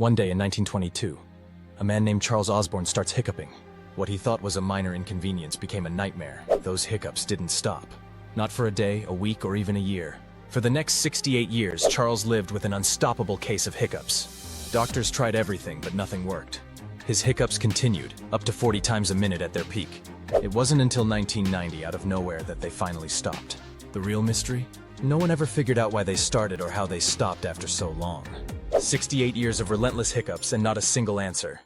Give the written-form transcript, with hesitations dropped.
One day in 1922, a man named Charles Osborne starts hiccuping. What he thought was a minor inconvenience became a nightmare. Those hiccups didn't stop. Not for a day, a week, or even a year. For the next 68 years, Charles lived with an unstoppable case of hiccups. Doctors tried everything, but nothing worked. His hiccups continued, up to 40 times a minute at their peak. It wasn't until 1990, out of nowhere, that they finally stopped. The real mystery? No one ever figured out why they started or how they stopped after so long. 68 years of relentless hiccups and not a single answer.